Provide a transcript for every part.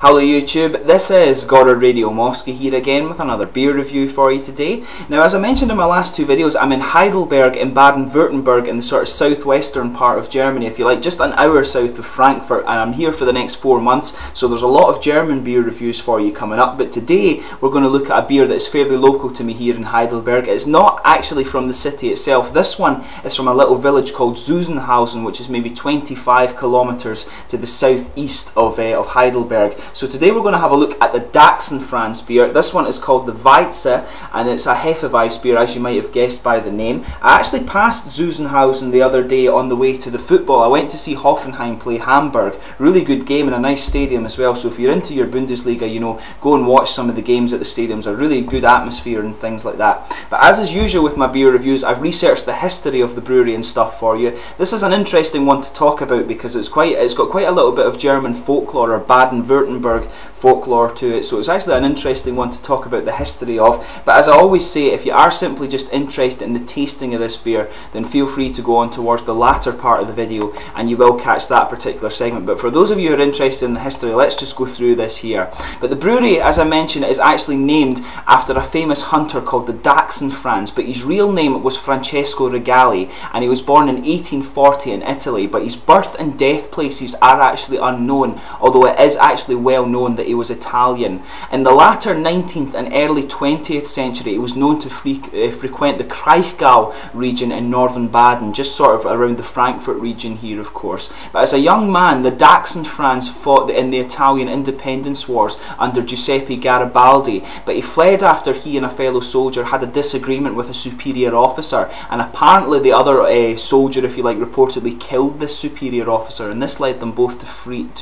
Hello YouTube, this is Goddard Radio Moscow here again with another beer review for you today. Now, as I mentioned in my last two videos, I'm in Heidelberg in Baden-Württemberg in the sort of southwestern part of Germany, if you like, just an hour south of Frankfurt, and I'm here for the next 4 months, so there's a lot of German beer reviews for you coming up. But today we're going to look at a beer that's fairly local to me here in Heidelberg. It's not actually from the city itself. This one is from a little village called Zuzenhausen, which is maybe 25 kilometers to the southeast of Heidelberg. So today we're going to have a look at the Dachsenfranz beer. This one is called the Waize, and it's a Hefe Weissbier, as you might have guessed by the name. I actually passed Zuzenhausen the other day on the way to the football. I went to see Hoffenheim play Hamburg. Really good game and a nice stadium as well. So if you're into your Bundesliga, you know, go and watch some of the games at the stadiums. A really good atmosphere and things like that. But as is usual with my beer reviews, I've researched the history of the brewery and stuff for you. This is an interesting one to talk about because it's got quite a little bit of German folklore, or Baden-Württemberg folklore to it, so it's actually an interesting one to talk about the history of. But as I always say, if you are simply just interested in the tasting of this beer, then feel free to go on towards the latter part of the video and you will catch that particular segment. But for those of you who are interested in the history, let's just go through this here. But the brewery, as I mentioned, is actually named after a famous hunter called the Dachsenfranz, but his real name was Francesco Regali, and he was born in 1840 in Italy, but his birth and death places are actually unknown, although it is actually well known that he was Italian. In the latter 19th and early 20th century, he was known to frequent the Kraichgau region in northern Baden, just sort of around the Frankfurt region here, of course. But as a young man, the Dachsenfranz fought in the Italian independence wars under Giuseppe Garibaldi, but he fled after he and a fellow soldier had a disagreement with a superior officer, and apparently the other soldier, if you like, reportedly killed this superior officer, and this led them both to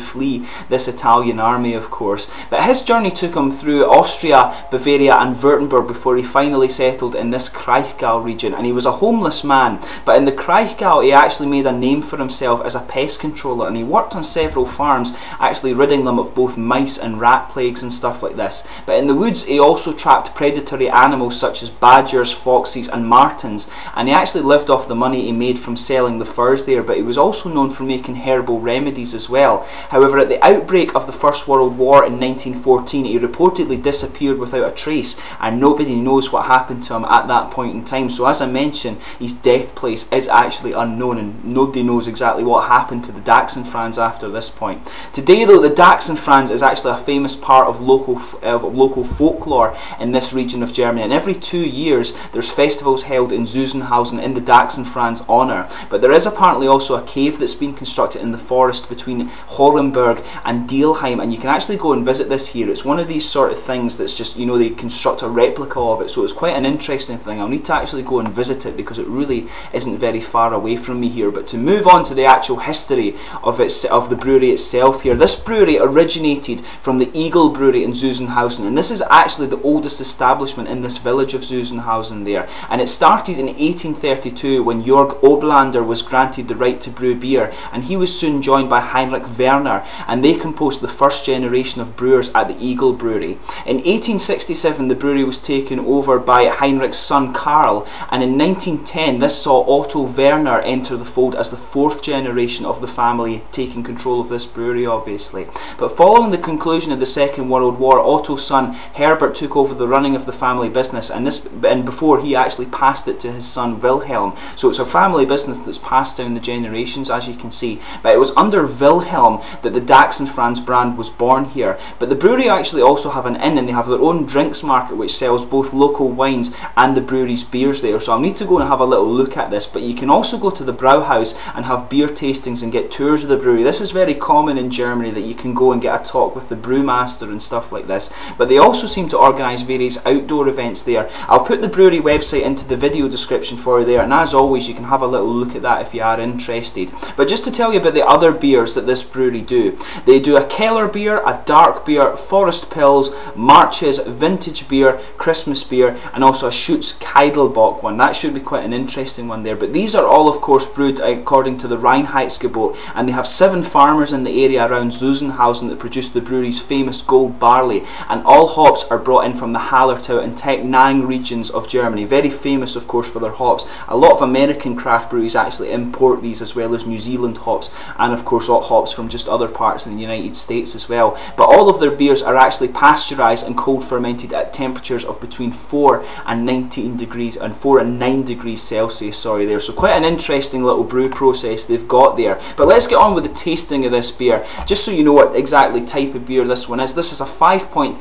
flee this Italian army, of course. But his journey took him through Austria, Bavaria and Württemberg before he finally settled in this Kraichgau region, and he was a homeless man. But in the Kraichgau he actually made a name for himself as a pest controller, and he worked on several farms, actually ridding them of both mice and rat plagues and stuff like this. But in the woods he also trapped predatory animals such as badgers, foxes and martens, and he actually lived off the money he made from selling the furs there. But he was also known for making herbal remedies as well. However, at the outbreak of the First World War in 1914, he reportedly disappeared without a trace, and nobody knows what happened to him at that point in time. So as I mentioned, his death place is actually unknown, and nobody knows exactly what happened to the Dachsenfranz after this point. Today though, the Dachsenfranz is actually a famous part of local folklore in this region of Germany, and every 2 years there's festivals held in Zuzenhausen in the Dachsenfranz honour. But there is apparently also a cave that's been constructed in the forest between Horenberg and Dielheim, and you can actually go and visit this here. It's one of these sort of things that's just, you know, they construct a replica of it, so it's quite an interesting thing. I'll need to actually go and visit it because it really isn't very far away from me here. But to move on to the actual history of the brewery itself here, this brewery originated from the Eagle Brewery in Zuzenhausen, and this is actually the oldest establishment in this village of Zuzenhausen there, and it started in 1832 when Jörg Oblander was granted the right to brew beer, and he was soon joined by Heinrich Werner, and they composed the first generation of brewers at the Eagle Brewery. In 1867 the brewery was taken over by Heinrich's son Karl, and in 1910 this saw Otto Werner enter the fold as the fourth generation of the family taking control of this brewery, obviously. But following the conclusion of the Second World War, Otto's son Herbert took over the running of the family business, and before he actually passed it to his son Wilhelm. So it's a family business that's passed down the generations, as you can see. But it was under Wilhelm that the Dachsenfranz brand was born here. But the brewery actually also have an inn, and they have their own drinks market which sells both local wines and the brewery's beers there. So I'll need to go and have a little look at this. But you can also go to the Brauhaus and have beer tastings and get tours of the brewery. This is very common in Germany, that you can go and get a talk with the brewmaster and stuff like this. But they also seem to organise various outdoor events there. I'll put the brewery website into the video description for you there, and as always you can have a little look at that if you are interested. But just to tell you about the other beers that this brewery do, they do a Keller beer, a dark beer, Forest Pills, Marches, vintage beer, Christmas beer, and also a Schutz Keidelbock one. That should be quite an interesting one there. But these are all of course brewed according to the Reinheitsgebot, and they have 7 farmers in the area around Zuzenhausen that produce the brewery's famous gold barley, and all hops are brought in from the Hallertau and Tecknang regions of Germany. Very famous of course for their hops. A lot of American craft breweries actually import these, as well as New Zealand hops, and of course hops from just other parts in the United States as as well. But all of their beers are actually pasteurised and cold fermented at temperatures of between 4 and 19 degrees and 4 and 9 degrees Celsius, sorry there. So quite an interesting little brew process they've got there. But let's get on with the tasting of this beer, just so you know what exactly type of beer this one is. This is a 5.3%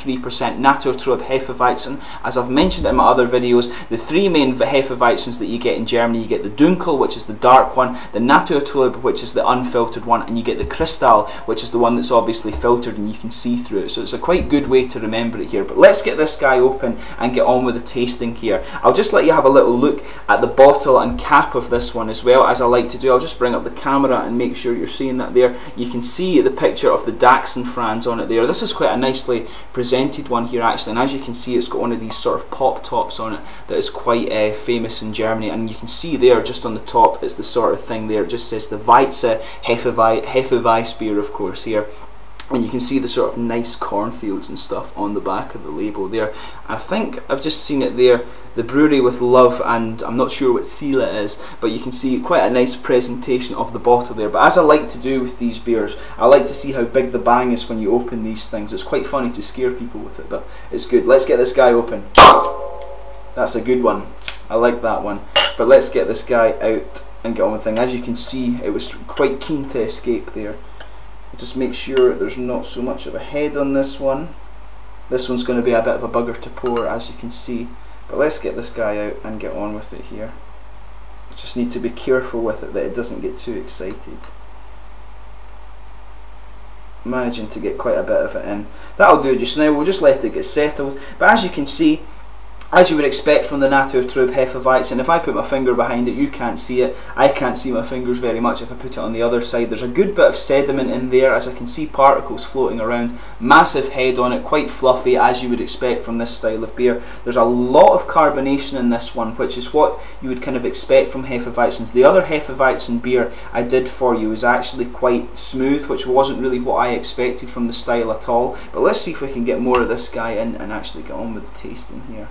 Naturtrüb Hefeweizen. As I've mentioned in my other videos, the three main Hefeweizens that you get in Germany, you get the Dunkel, which is the dark one, the Naturtrüb, which is the unfiltered one, and you get the Kristall, which is the one that's obviously filtered and you can see through it. So it's a quite good way to remember it here. But let's get this guy open and get on with the tasting here. I'll just let you have a little look at the bottle and cap of this one as well, as I like to do. I'll just bring up the camera and make sure you're seeing that there. You can see the picture of the Dachsenfranz on it there. This is quite a nicely presented one here actually, and as you can see, it's got one of these sort of pop tops on it that is quite famous in Germany, and you can see there just on the top it's the sort of thing there, it just says the Waize Hefe Weissbier, of course, here. And you can see the sort of nice cornfields and stuff on the back of the label there. I think I've just seen it there, the brewery with love, and I'm not sure what seal it is, but you can see quite a nice presentation of the bottle there. But as I like to do with these beers, I like to see how big the bang is when you open these things. It's quite funny to scare people with it, but it's good. Let's get this guy open. That's a good one. I like that one. But let's get this guy out and get on with the thing. As you can see, it was quite keen to escape there. Just make sure there's not so much of a head on this one. This one's going to be a bit of a bugger to pour, as you can see. But let's get this guy out and get on with it here. Just need to be careful with it that it doesn't get too excited. Managing to get quite a bit of it in. That'll do just now. We'll just let it get settled. But as you can see, as you would expect from the Naturtrüb Hefeweizen, if I put my finger behind it, you can't see it. I can't see my fingers very much if I put it on the other side. There's a good bit of sediment in there, as I can see particles floating around. Massive head on it, quite fluffy, as you would expect from this style of beer. There's a lot of carbonation in this one, which is what you would kind of expect from Hefeweizens. The other Hefeweizen beer I did for you is actually quite smooth, which wasn't really what I expected from the style at all. But let's see if we can get more of this guy in and actually get on with the tasting here.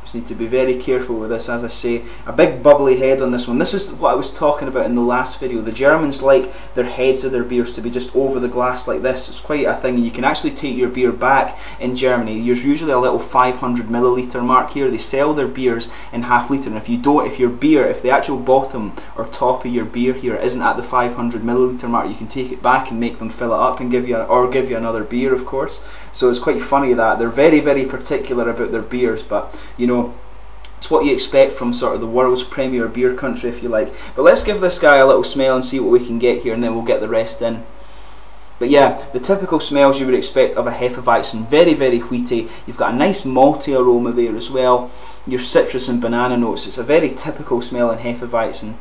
Just need to be very careful with this, as I say. A big bubbly head on this one. This is what I was talking about in the last video. The Germans like their heads of their beers to be just over the glass like this. It's quite a thing, and you can actually take your beer back in Germany. There's usually a little 500 milliliter mark here. They sell their beers in half litre, and if the actual bottom or top of your beer here isn't at the 500 milliliter mark, you can take it back and make them fill it up and give you another beer, of course. So it's quite funny that they're very, very particular about their beers, but you know, it's what you expect from sort of the world's premier beer country, if you like. But let's give this guy a little smell and see what we can get here, and then we'll get the rest in. But yeah, the typical smells you would expect of a Hefeweizen. Very, very wheaty. You've got a nice malty aroma there as well. Your citrus and banana notes. It's a very typical smell in Hefeweizen.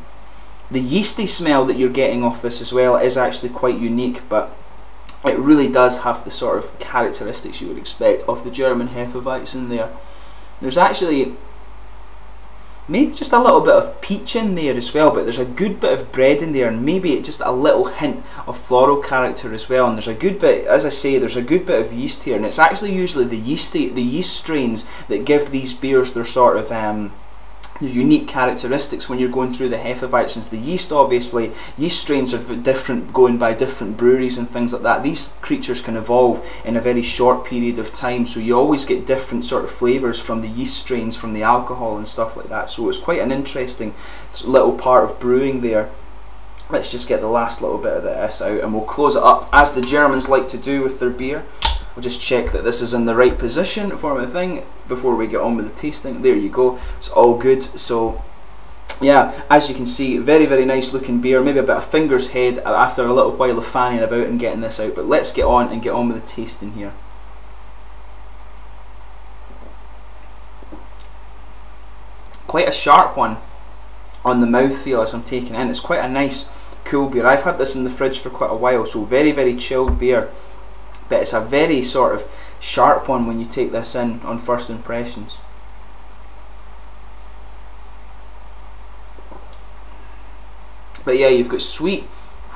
The yeasty smell that you're getting off this as well is actually quite unique, but it really does have the sort of characteristics you would expect of the German Hefeweizen there. There's actually maybe just a little bit of peach in there as well, but there's a good bit of bread in there, and maybe just a little hint of floral character as well. And there's a good bit, as I say, there's a good bit of yeast here, and it's actually usually the yeast strains that give these beers their sort of the unique characteristics when you're going through the Hefeweizens. The yeast, obviously, yeast strains are different going by different breweries and things like that. These creatures can evolve in a very short period of time, so you always get different sort of flavours from the yeast strains, from the alcohol and stuff like that. So it's quite an interesting little part of brewing there. Let's just get the last little bit of this out and we'll close it up, as the Germans like to do with their beer. We'll just check that this is in the right position for my thing before we get on with the tasting. There you go, it's all good. So yeah, as you can see, very, very nice looking beer. Maybe a bit of finger's head after a little while of fanning about and getting this out. But let's get on with the tasting here. Quite a sharp one on the mouthfeel as I'm taking it in. It's quite a nice cool beer. I've had this in the fridge for quite a while, so very, very chilled beer. But it's a very sort of sharp one when you take this in on first impressions. But yeah, you've got sweet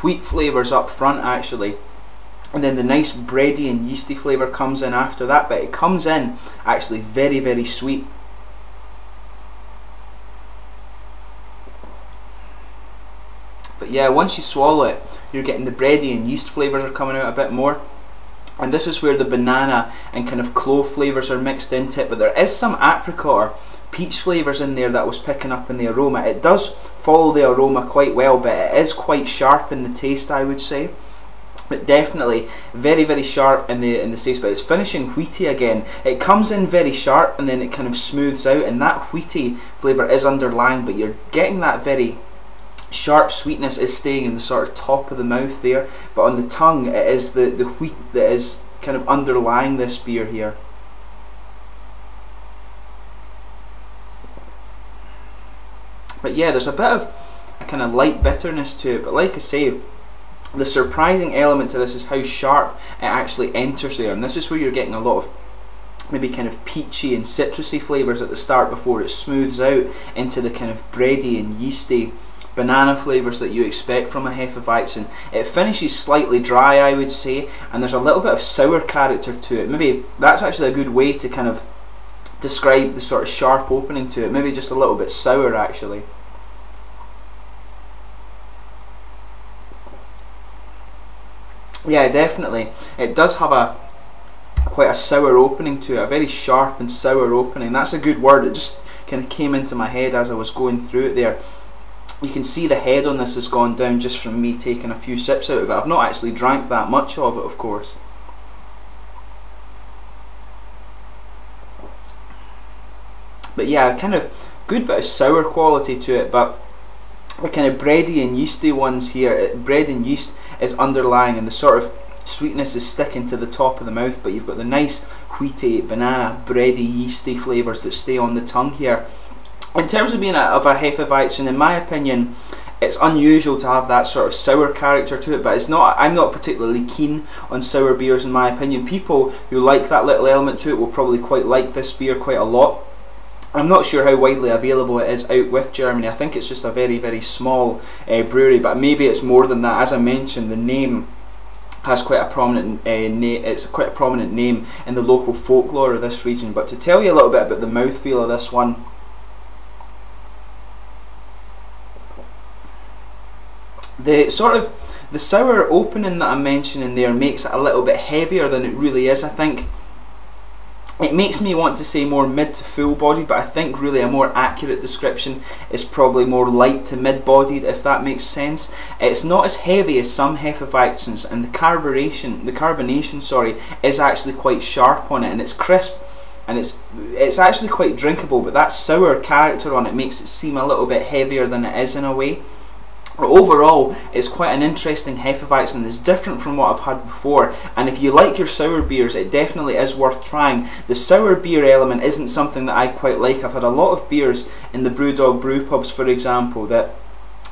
wheat flavours up front actually, and then the nice bready and yeasty flavour comes in after that, but it comes in actually very, very sweet. But yeah, once you swallow it, you're getting the bready and yeast flavours are coming out a bit more. And this is where the banana and kind of clove flavours are mixed into it, but there is some apricot or peach flavours in there that I was picking up in the aroma. It does follow the aroma quite well, but it is quite sharp in the taste, I would say. But definitely very, very sharp in the taste, but it's finishing wheaty again. It comes in very sharp and then it kind of smooths out, and that wheaty flavour is underlying, but you're getting that very sharp sweetness is staying in the sort of top of the mouth there, but on the tongue it is the wheat that is kind of underlying this beer here. But yeah, there's a bit of a kind of light bitterness to it, but like I say, the surprising element to this is how sharp it actually enters there, and this is where you're getting a lot of maybe kind of peachy and citrusy flavours at the start before it smooths out into the kind of bready and yeasty banana flavours that you expect from a Hefeweizen. It finishes slightly dry, I would say, and there's a little bit of sour character to it. Maybe that's actually a good way to kind of describe the sort of sharp opening to it. Maybe just a little bit sour actually. Yeah, definitely. It does have quite a sour opening to it, a very sharp and sour opening. That's a good word. It just kind of came into my head as I was going through it there. You can see the head on this has gone down just from me taking a few sips out of it. I've not actually drank that much of it, of course. But yeah, kind of good bit of sour quality to it, but the kind of bready and yeasty ones here, bread and yeast is underlying, and the sort of sweetness is sticking to the top of the mouth, but you've got the nice wheaty, banana, bready, yeasty flavours that stay on the tongue here. In terms of being of a Hefeweizen, in my opinion, it's unusual to have that sort of sour character to it, but it's not. I'm not particularly keen on sour beers, in my opinion. People who like that little element to it will probably quite like this beer quite a lot. I'm not sure how widely available it is out with Germany. I think it's just a very, very small brewery, but maybe it's more than that. As I mentioned, the name has quite a prominent it's quite a prominent name in the local folklore of this region. But to tell you a little bit about the mouthfeel of this one, the sour opening that I'm mentioning there makes it a little bit heavier than it really is. I think it makes me want to say more mid to full bodied, but I think really a more accurate description is probably more light to mid bodied, if that makes sense. It's not as heavy as some Hefeweizens, and the carbonation is actually quite sharp on it, and it's crisp, and it's actually quite drinkable, but that sour character on it makes it seem a little bit heavier than it is in a way. Overall, it's quite an interesting Hefeweizen. It's different from what I've had before, and if you like your sour beers, it definitely is worth trying. The sour beer element isn't something that I quite like. I've had a lot of beers in the Brewdog brew pubs, for example, that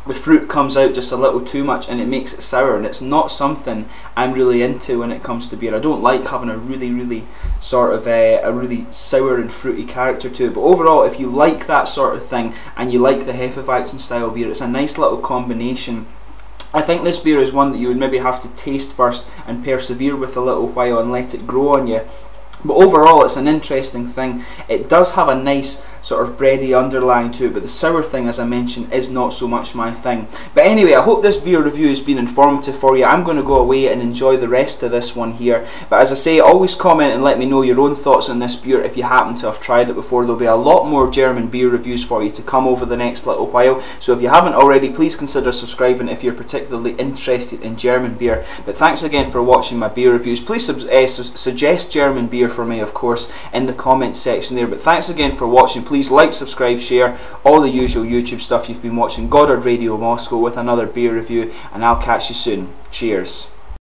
the fruit comes out just a little too much and it makes it sour, and it's not something I'm really into when it comes to beer. I don't like having a really sort of a really sour and fruity character to it, but overall, if you like that sort of thing and you like the Hefeweizen style beer, it's a nice little combination. I think this beer is one that you would maybe have to taste first and persevere with a little while and let it grow on you. But overall, it's an interesting thing. It does have a nice sort of bready underlying to it, but the sour thing, as I mentioned, is not so much my thing. But anyway, I hope this beer review has been informative for you. I'm going to go away and enjoy the rest of this one here. But as I say, always comment and let me know your own thoughts on this beer if you happen to have tried it before. There'll be a lot more German beer reviews for you to come over the next little while. So if you haven't already, please consider subscribing if you're particularly interested in German beer. But thanks again for watching my beer reviews. Please suggest German beer for me, of course, in the comments section there. But thanks again for watching. Please like, subscribe, share, all the usual YouTube stuff you've been watching. Goddard Radio Moscow with another beer review, and I'll catch you soon. Cheers.